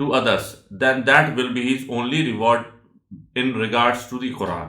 to others, then that will be his only reward in regards to the Quran।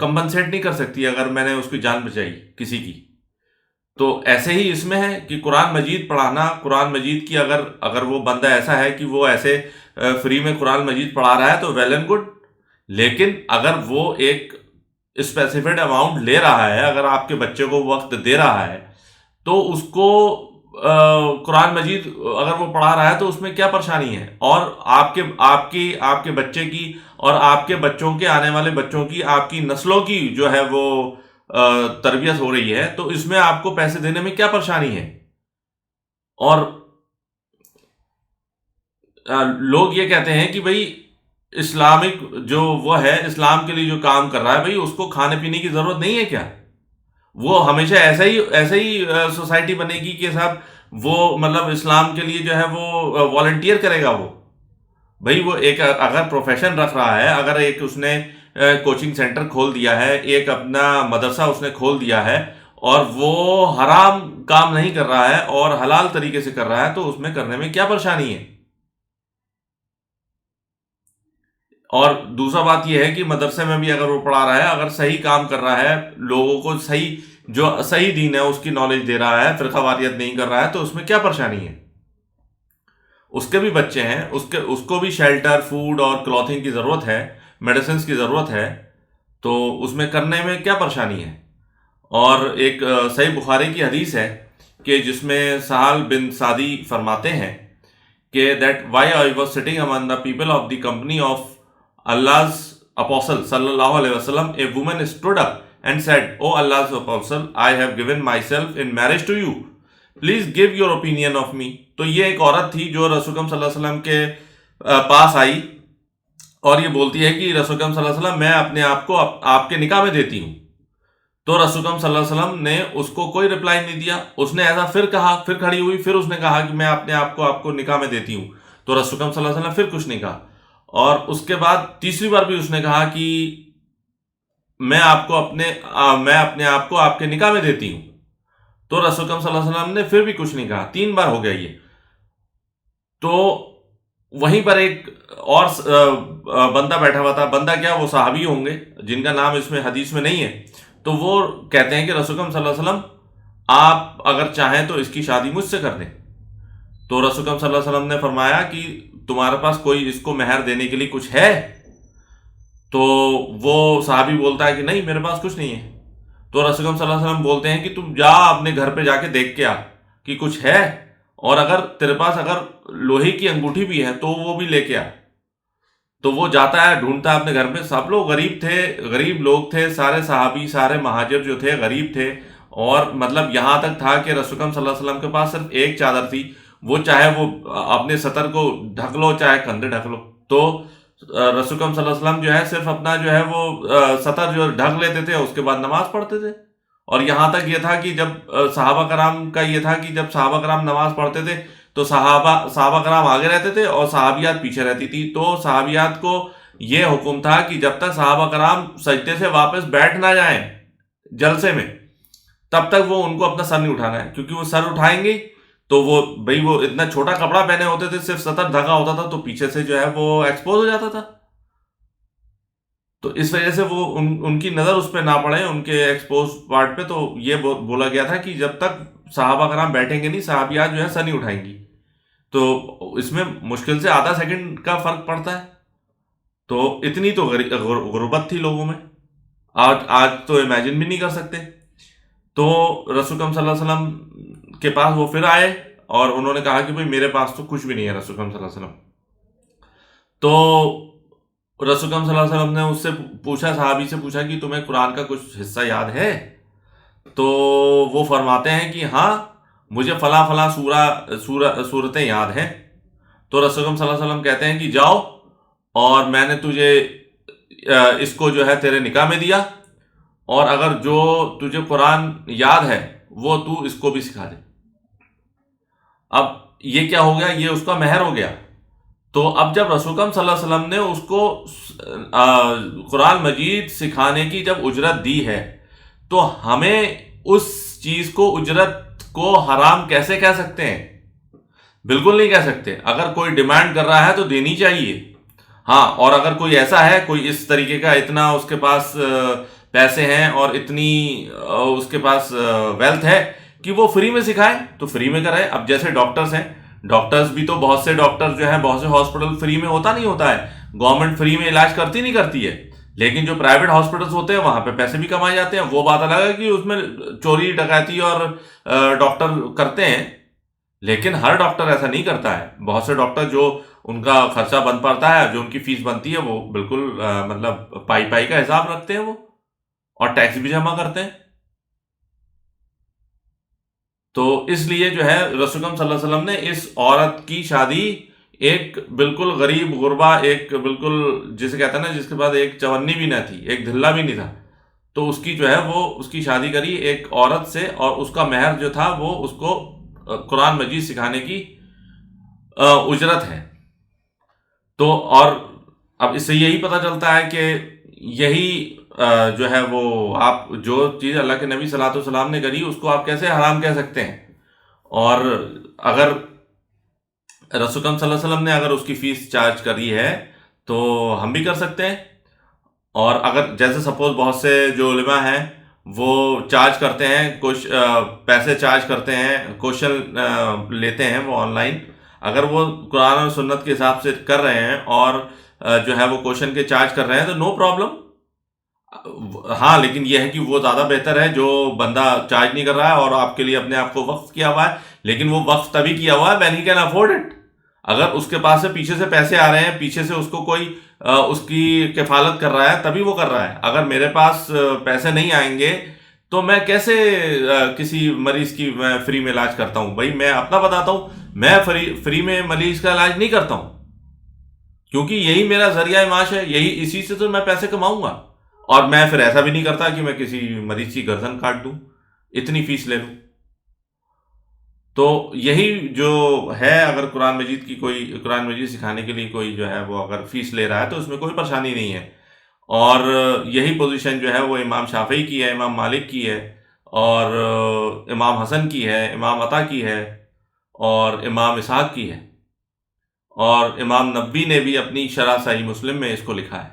Compensate نہیں کر سکتی اگر میں نے اس کی جان بچائی کسی کی. تو ایسے ہی اس میں ہے کہ قرآن مجید پڑھانا، قرآن مجید کی اگر وہ بندہ ایسا ہے کہ وہ ایسے فری میں قرآن مجید پڑھا رہا ہے تو ویل اینڈ گڈ. لیکن اگر وہ ایک اسپیسیفائڈ اماؤنٹ لے رہا ہے، اگر آپ کے بچے کو وقت دے رہا ہے، تو اس کو قرآن مجید اگر وہ پڑھا رہا ہے تو اس میں کیا پریشانی ہے؟ اور آپ کے بچے کی اور آپ کے بچوں کے آنے والے بچوں کی، آپ کی نسلوں کی جو ہے وہ تربیت ہو رہی ہے، تو اس میں آپ کو پیسے دینے میں کیا پریشانی ہے؟ اور لوگ یہ کہتے ہیں کہ بھئی اسلامک جو وہ ہے، اسلام کے لیے جو کام کر رہا ہے، بھئی اس کو کھانے پینے کی ضرورت نہیں ہے کیا؟ وہ ہمیشہ ایسا ہی سوسائٹی بنے گی کہ صاحب وہ مطلب اسلام کے لیے جو ہے وہ والنٹیئر کرے گا. وہ بھئی وہ ایک اگر پروفیشن رکھ رہا ہے، اگر ایک اس نے کوچنگ سینٹر کھول دیا ہے، ایک اپنا مدرسہ اس نے کھول دیا ہے، اور وہ حرام کام نہیں کر رہا ہے اور حلال طریقے سے کر رہا ہے، تو اس میں کرنے میں کیا پریشانی ہے؟ اور دوسرا بات یہ ہے کہ مدرسے میں بھی اگر وہ پڑھا رہا ہے، اگر صحیح کام کر رہا ہے، لوگوں کو صحیح دین ہے اس کی نالج دے رہا ہے، فرقہ واریت نہیں کر رہا ہے، تو اس میں کیا پریشانی ہے؟ اس کے بھی بچے ہیں، اس کو بھی شیلٹر، فوڈ اور کلوتھنگ کی ضرورت ہے، میڈیسنس کی ضرورت ہے، تو اس میں کرنے میں کیا پریشانی ہے؟ اور ایک صحیح بخاری کی حدیث ہے کہ جس میں سہل بن سعدی فرماتے ہیں کہ that why I was sitting among the people of the company of Allah's apostle sallallahu alaihi wasallam, a woman stood up and said, "Oh Allah's apostle, I have given myself in marriage to you. Please give your opinion of me." تو یہ ایک عورت تھی جو رسول اکرم صلی اللہ علیہ وسلم کے پاس آئی اور یہ بولتی ہے کہ رسول اکرم صلی اللہ علیہ وسلم، میں اپنے آپ کو آپ کے نکاح میں دیتی ہوں. تو رسول اکرم صلی اللہ علیہ وسلم نے اس کو کوئی رپلائی نہیں دیا. اس نے ایسا پھر کہا، پھر کھڑی ہوئی، پھر اس نے کہا کہ میں اپنے آپ کو نکاح میں دیتی ہوں. تو رسول اکرم صلی اللہ علیہ وسلم پھر کچھ نہیں کہا. اور اس کے بعد تیسری بار بھی اس نے کہا کہ میں اپنے آپ کو آپ کے نکاح میں دیتی ہوں. تو رسول اکرم صلی اللہ علیہ وسلم نے پھر بھی کچھ نہیں کہا. 3 بار ہو گیا یہ. تو وہیں پر ایک اور بندہ بیٹھا ہوا تھا. بندہ کیا، وہ صحابی ہوں گے جن کا نام اس میں حدیث میں نہیں ہے. تو وہ کہتے ہیں کہ رسول اکرم صلی اللہ علیہ وسلم، آپ اگر چاہیں تو اس کی شادی مجھ سے کر دیں. تو رسول اکرم صلی اللہ علیہ وسلم نے فرمایا کہ تمہارے پاس کوئی اس کو مہر دینے کے لیے کچھ ہے؟ تو وہ صحابی بولتا ہے کہ نہیں، میرے پاس کچھ نہیں ہے. تو رسول اکرم صلی اللہ علیہ وسلم بولتے ہیں کہ تم جا اپنے گھر پہ جا کے دیکھ کے آ کہ کچھ ہے، اور اگر تیرے پاس اگر لوہے کی انگوٹھی بھی ہے تو وہ بھی لے کے آ. تو وہ جاتا ہے، ڈھونڈتا ہے اپنے گھر میں. سب لوگ غریب لوگ تھے، سارے صحابی، سارے مہاجر جو تھے غریب تھے. اور مطلب یہاں تک تھا کہ رسول اکرم صلی اللہ علیہ وسلم کے پاس صرف ایک چادر تھی. وہ چاہے وہ اپنے سطر کو ڈھک لو، چاہے کندھے ڈھک لو. تو رسول اکرم صلی اللہ علیہ وسلم جو ہے صرف اپنا جو ہے وہ سطر جو ڈھک لیتے تھے، اس کے بعد نماز پڑھتے تھے. اور یہاں تک یہ تھا کہ جب صحابہ کرام کا یہ تھا کہ جب صحابہ کرام نماز پڑھتے تھے تو صحابہ کرام آگے رہتے تھے اور صحابیات پیچھے رہتی تھی. تو صحابیات کو یہ حکم تھا کہ جب تک صحابہ کرام سجدے سے واپس بیٹھ نہ جائیں جلسے میں، تب تک وہ ان کو اپنا سر نہیں اٹھانا ہے. کیونکہ وہ سر اٹھائیں گے تو وہ اتنا چھوٹا کپڑا پہنے ہوتے تھے، صرف سطر ڈھکا ہوتا تھا، تو پیچھے سے جو ہے وہ ایکسپوز ہو جاتا تھا. تو اس وجہ سے وہ ان کی نظر اس پہ نہ پڑے، ان کے ایکسپوز پارٹ پہ. تو یہ بولا گیا تھا کہ جب تک صحابہ کرام بیٹھیں گے نہیں، صحابیات جو ہے سر نہیں اٹھائیں گی. تو اس میں مشکل سے آدھا سیکنڈ کا فرق پڑتا ہے. تو اتنی تو غربت تھی لوگوں میں، آج تو امیجن بھی نہیں کر سکتے. تو رسول اکرم صلی اللہ علیہ وسلم کے پاس وہ پھر آئے اور انہوں نے کہا کہ بھئی میرے پاس تو کچھ بھی نہیں ہے رسول اکرم صلی اللہ علیہ وسلم. تو رسول اکرم صلی اللہ علیہ وسلم نے اس سے پوچھا، صحابی سے پوچھا کہ تمہیں قرآن کا کچھ حصہ یاد ہے؟ تو وہ فرماتے ہیں کہ ہاں، مجھے فلاں فلاں سورتیں یاد ہیں. تو رسول اکرم صلی اللہ علیہ وسلم کہتے ہیں کہ جاؤ، اور میں نے تجھے اس کو جو ہے تیرے نکاح میں دیا، اور اگر جو تجھے قرآن یاد ہے وہ تو اس کو بھی سکھا دے. اب یہ کیا ہو گیا؟ یہ اس کا مہر ہو گیا. تو اب جب رسول اکرم صلی اللہ علیہ وسلم نے اس کو قرآن مجید سکھانے کی جب اجرت دی ہے، تو ہمیں اس چیز کو، اجرت کو حرام کیسے کہہ سکتے ہیں؟ بالکل نہیں کہہ سکتے. اگر کوئی ڈیمانڈ کر رہا ہے تو دینی چاہیے. ہاں، اور اگر کوئی ایسا ہے، کوئی اس طریقے کا اتنا اس کے پاس پیسے ہیں اور اتنی اس کے پاس ویلتھ ہے کہ وہ فری میں سکھائے تو فری میں کرائے. اب جیسے ڈاکٹرز ہیں، ڈاکٹرز بھی تو بہت سے ڈاکٹر جو ہیں، بہت سے ہاسپٹل فری میں ہوتا نہیں ہوتا ہے. گورنمنٹ فری میں علاج کرتی نہیں کرتی ہے، لیکن جو پرائیویٹ ہاسپٹلس ہوتے ہیں وہاں پہ پیسے بھی کمائے جاتے ہیں. وہ بات الگ ہے کہ اس میں چوری ڈکیتی اور ڈاکٹر کرتے ہیں، لیکن ہر ڈاکٹر ایسا نہیں کرتا ہے. بہت سے ڈاکٹر جو ان کا خرچہ بن پڑتا ہے، جو ان کی فیس بنتی ہے، وہ بالکل مطلب پائی کا حساب رکھتے ہیں وہ، اور ٹیکس بھی جمع کرتے ہیں. تو اس لیے جو ہے رسول اکرم صلی اللہ علیہ وسلم نے اس عورت کی شادی ایک بالکل غریب غربا، ایک بالکل جسے کہتے ہیں نا جس کے بعد ایک چونی بھی نہ تھی، ایک دھلا بھی نہیں تھا، تو اس کی جو ہے وہ اس کی شادی کری ایک عورت سے، اور اس کا مہر جو تھا وہ اس کو قرآن مجید سکھانے کی اجرت ہے. تو اور اب اس سے یہی پتہ چلتا ہے کہ یہی جو ہے وہ آپ جو چیز اللہ کے نبی صلی اللہ علیہ وسلم نے کری اس کو آپ کیسے حرام کہہ سکتے ہیں. اور اگر رسول اکرم صلی اللہ علیہ وسلم نے اگر اس کی فیس چارج کری ہے تو ہم بھی کر سکتے ہیں. اور اگر جیسے سپوز بہت سے جو علماء ہیں وہ چارج کرتے ہیں، کچھ پیسے چارج کرتے ہیں، کوشچن لیتے ہیں وہ آن لائن، اگر وہ قرآن اور سنت کے حساب سے کر رہے ہیں اور جو ہے وہ کوشچن کے چارج کر رہے ہیں تو نو پرابلم. ہاں، لیکن یہ ہے کہ وہ زیادہ بہتر ہے جو بندہ چارج نہیں کر رہا ہے اور آپ کے لیے اپنے آپ کو وقف کیا ہوا ہے، لیکن وہ وقف تبھی کیا ہوا ہے when he can afford it. اگر اس کے پاس سے پیچھے سے پیسے آ رہے ہیں، پیچھے سے اس کو کوئی اس کی کفالت کر رہا ہے، تبھی وہ کر رہا ہے. اگر میرے پاس پیسے نہیں آئیں گے تو میں کیسے کسی مریض کی میں فری میں علاج کرتا ہوں؟ بھائی میں اپنا بتاتا ہوں، میں فری میں مریض کا علاج نہیں کرتا ہوں، کیونکہ یہی میرا ذریعہ معاش ہے، یہی اسی سے تو میں پیسے کماؤں گا. اور میں پھر ایسا بھی نہیں کرتا کہ میں کسی مریض کی گردن کاٹ دوں، اتنی فیس لے لوں. تو یہی جو ہے، اگر قرآن مجید سکھانے کے لیے کوئی جو ہے وہ اگر فیس لے رہا ہے تو اس میں کوئی پریشانی نہیں ہے. اور یہی پوزیشن جو ہے وہ امام شافعی کی ہے، امام مالک کی ہے، اور امام حسن کی ہے، امام عطا کی ہے، اور امام اسحاق کی ہے. اور امام نبوی نے بھی اپنی شرح صحیح مسلم میں اس کو لکھا ہے.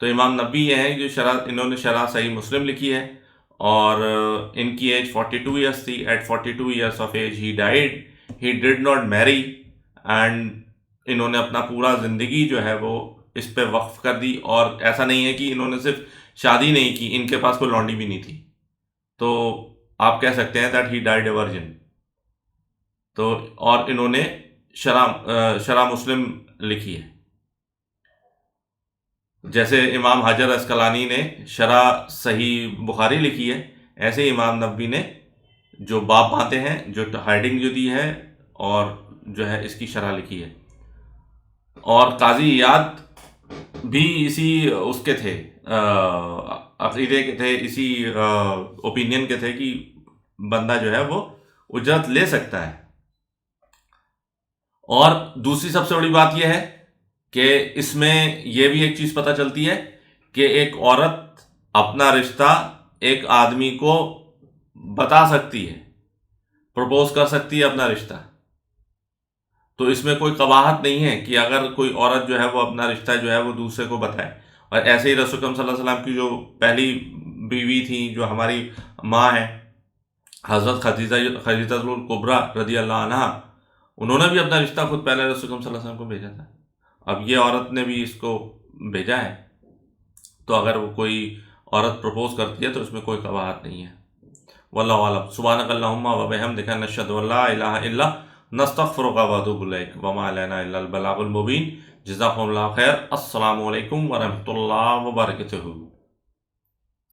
تو امام نبوی یہ ہیں جو انہوں نے شرح صحیح مسلم لکھی ہے، اور ان کی ایج 42 ایئرس تھی. At 42 years of age he died. He did not marry, and انہوں نے اپنا پورا زندگی جو ہے وہ اس پہ وقف کر دی. اور ایسا نہیں ہے کہ انہوں نے صرف شادی نہیں کی، ان کے پاس کوئی لونڈی بھی نہیں تھی، تو آپ کہہ سکتے ہیں that he died a virgin. تو اور انہوں نے شرح مسلم لکھی ہے. جیسے امام حجر اسقلانی نے شرح صحیح بخاری لکھی ہے، ایسے ہی امام نبوی نے جو باب باندھے ہیں، جو ہیڈنگ جو دی ہے، اور جو ہے اس کی شرح لکھی ہے. اور قاضی ایاد بھی اسی اس کے تھے، عقیدے کے تھے، اسی اوپینین کے تھے کہ بندہ جو ہے وہ اجرت لے سکتا ہے. اور دوسری سب سے بڑی بات یہ ہے کہ اس میں یہ بھی ایک چیز پتہ چلتی ہے کہ ایک عورت اپنا رشتہ ایک آدمی کو بتا سکتی ہے، پرپوز کر سکتی ہے اپنا رشتہ. تو اس میں کوئی قباحت نہیں ہے کہ اگر کوئی عورت جو ہے وہ اپنا رشتہ جو ہے وہ دوسرے کو بتائے. اور ایسے ہی رسول اکرم صلی اللہ علیہ وسلم کی جو پہلی بیوی تھی، جو ہماری ماں ہے، حضرت خدیجہ الکبریٰ رضی اللہ عنہ، انہوں نے بھی اپنا رشتہ خود پہلے رسول اکرم صلی اللہ علیہ وسلم کو بھیجا تھا. اب یہ عورت نے بھی اس کو بھیجا ہے، تو اگر وہ کوئی عورت پرپوز کرتی ہے تو اس میں کوئی قباحت نہیں ہے. واللہ اعلم. سبحانک اللہم و بحمدک، نشہد ان لا الہ الا نستغفرک و نتوب الیک، وما علینا الا البلاغ المبین. جزاکم اللہ خیر. السلام علیکم ورحمۃ اللہ وبرکاتہ.